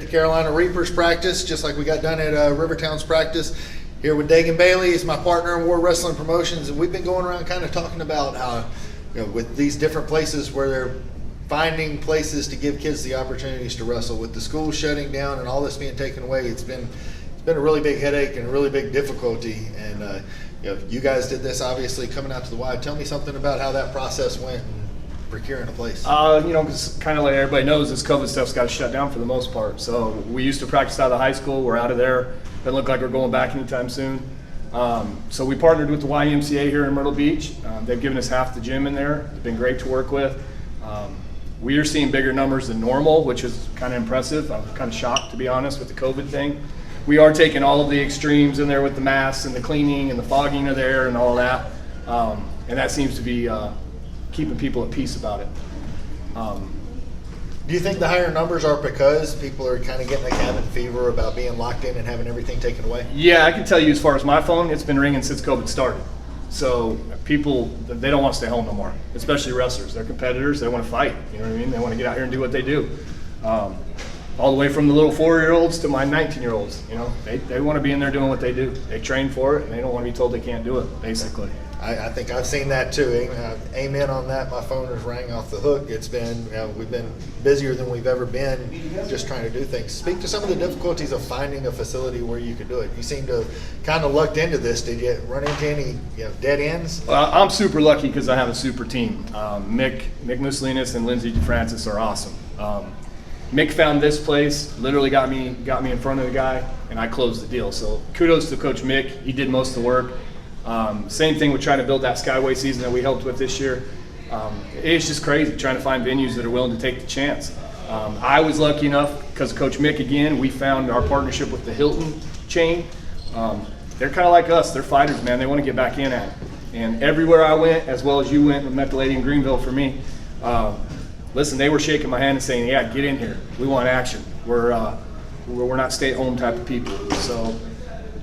the Carolina Reapers practice, just like we got done at Rivertown's practice. Here with Dagin Bailey, he's my partner in War Wrestling Promotions, and we've been going around kind of talking about how, with these different places where they're finding places to give kids the opportunities to wrestle. With the schools shutting down and all this being taken away, it's been a really big headache and a really big difficulty. And you guys did this obviously coming out to the Y. Tell me something about how that process went and procuring a place. Because kind of like everybody knows, this COVID stuff's got shut down for the most part. So we used to practice out of the high school. We're out of there. Doesn't look like we're going back anytime soon. So we partnered with the YMCA here in Myrtle Beach. They've given us half the gym in there. It's been great to work with. We are seeing bigger numbers than normal, which is kind of impressive. I'm kind of shocked, to be honest, with the COVID thing. We are taking all of the extremes in there with the masks and the cleaning and the fogging of the air and all that. And that seems to be keeping people at peace about it. Do you think the higher numbers are because people are kind of getting a cabin fever about being locked in and having everything taken away? Yeah, I can tell you as far as my phone, it's been ringing since COVID started. So people, they don't want to stay home no more, especially wrestlers. They're competitors. They want to fight. You know what I mean? They want to get out here and do what they do. All the way from the little 4-year-olds to my 19-year-olds. They want to be in there doing what they do. They train for it, and they don't want to be told they can't do it, basically. I think I've seen that too. Amen on that. My phone has rang off the hook. It's been, we've been busier than we've ever been just trying to do things. Speak to some of the difficulties of finding a facility where you could do it. You seem to have kind of lucked into this. Did you run into any dead ends? I'm super lucky because I have a super team. Mick Mussolinis and Lindsay DeFrancis are awesome. Mick found this place, literally got me in front of the guy, and I closed the deal. So kudos to Coach Mick. He did most of the work. Same thing with trying to build that Skyway season that we helped with this year. It's just crazy trying to find venues that are willing to take the chance. I was lucky enough because of Coach Mick again. We found our partnership with the Hilton chain. They're kind of like us. They're fighters, man. They want to get back in at it. And everywhere I went, as well as you went and met the lady in Greenville for me, listen, they were shaking my hand and saying, "Yeah, get in here. We want action. We're not stay-at-home type of people." So.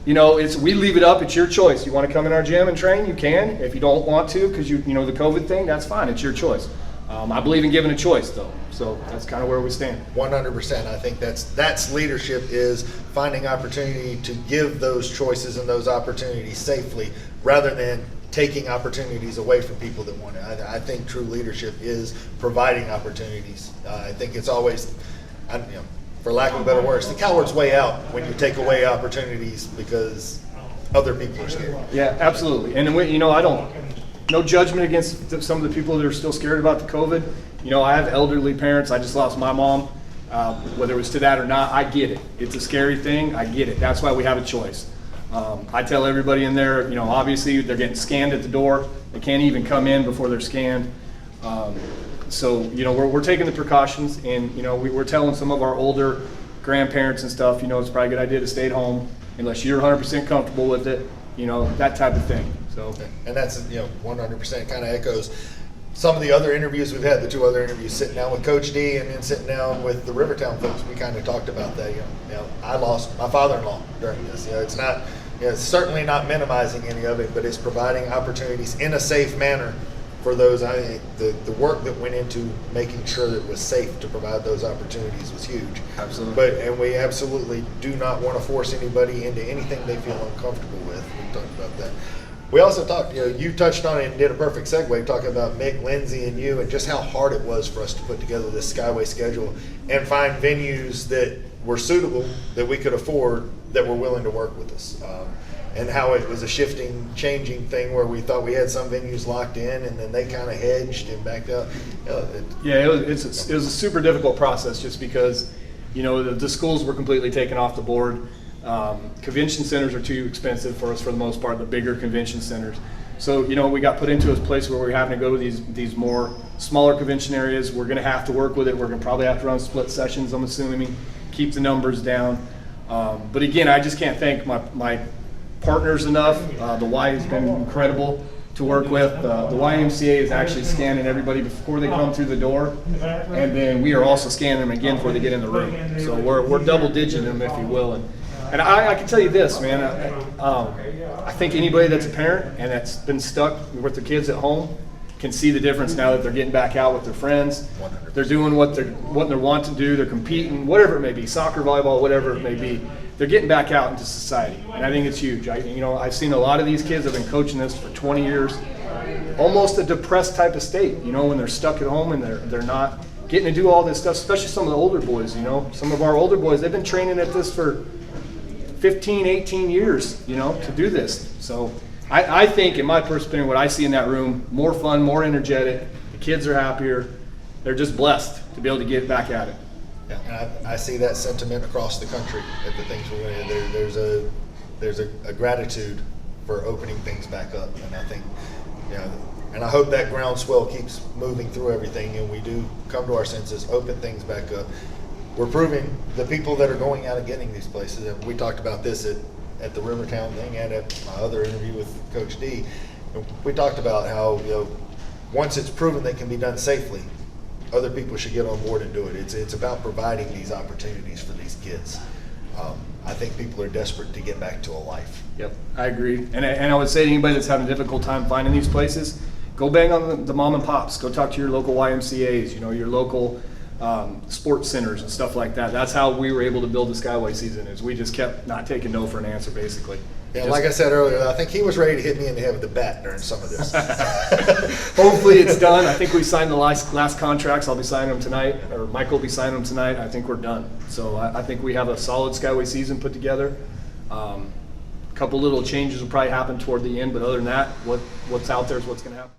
We leave it up. It's your choice. You want to come in our gym and train, you can. If you don't want to, because the COVID thing, that's fine. It's your choice. I believe in giving a choice, though. So that's kind of where we stand. 100%. I think that's leadership, is finding opportunity to give those choices and those opportunities safely, rather than taking opportunities away from people that want it. I think true leadership is providing opportunities. I think it's always, for lack of a better words, the coward's way out when you take away opportunities because other people are scared. Yeah, absolutely. And no judgment against some of the people that are still scared about the COVID. I have elderly parents. I just lost my mom. Whether it was to that or not, I get it. It's a scary thing. I get it. That's why we have a choice. I tell everybody in there, obviously they're getting scanned at the door. They can't even come in before they're scanned. So, we're taking the precautions, and, we're telling some of our older grandparents and stuff, it's probably a good idea to stay at home unless you're 100% comfortable with it, that type of thing. So, and that's, 100% kind of echoes some of the other interviews we've had, the 2 other interviews, sitting down with Coach D and then sitting down with the Rivertown folks. We kind of talked about that. I lost my father-in-law during this. It's not, it's certainly not minimizing any of it, but it's providing opportunities in a safe manner for those. The work that went into making sure that it was safe to provide those opportunities was huge. Absolutely. And we absolutely do not want to force anybody into anything they feel uncomfortable with. We talked about that. We also talked, you touched on it and did a perfect segue, talking about Mick, Lindsay, and you, and just how hard it was for us to put together this Skyway schedule and find venues that were suitable, that we could afford, that were willing to work with us. And how it was a shifting, changing thing where we thought we had some venues locked in, and then they kind of hedged and backed up. Yeah, it was a super difficult process, just because, the schools were completely taken off the board. Convention centers are too expensive for us for the most part, the bigger convention centers. So, we got put into a place where we're having to go to these more smaller convention areas. We're going to have to work with it. We're going to probably have to run split sessions, I'm assuming, keep the numbers down. But again, I just can't thank my partners enough. The Y has been incredible to work with. The YMCA is actually scanning everybody before they come through the door, and then we are also scanning them again before they get in the room. So we're double digiting them, if you will. And I can tell you this, man. I think anybody that's a parent and that's been stuck with their kids at home can see the difference now that they're getting back out with their friends. 100%. They're doing what they want to do. They're competing, whatever it may be, soccer, volleyball, whatever it may be. They're getting back out into society, and I think it's huge. I've seen a lot of these kids have been coaching this for 20 years, almost a depressed type of state. When they're stuck at home and they're not getting to do all this stuff, especially some of the older boys. Some of our older boys, they've been training at this for 15, 18 years, to do this. So I think, in my personal opinion, what I see in that room, more fun, more energetic. The kids are happier. They're just blessed to be able to get back at it. Yeah, and I see that sentiment across the country at the things we're going to. There's a gratitude for opening things back up, and I think, and I hope that groundswell keeps moving through everything, and we do come to our senses, open things back up. We're proving the people that are going out and getting these places, and we talked about this at the Rivertown thing and at my other interview with Coach D. We talked about how once it's proven that can be done safely, other people should get on board and do it. It's about providing these opportunities for these kids. I think people are desperate to get back to a life. Yep, I agree. And I would say to anybody that's having a difficult time finding these places, go bang on the mom and pops. Go talk to your local YMCAs, your local sports centers and stuff like that. That's how we were able to build the Skyway season, is we just kept not taking no for an answer, basically. Yeah, like I said earlier, I think he was ready to hit me in the head with the bat during some of this. Hopefully it's done. I think we signed the last contracts. I'll be signing them tonight, or Michael will be signing them tonight. I think we're done. So I think we have a solid Skyway season put together. A couple little changes will probably happen toward the end, but other than that, what's out there is what's going to happen.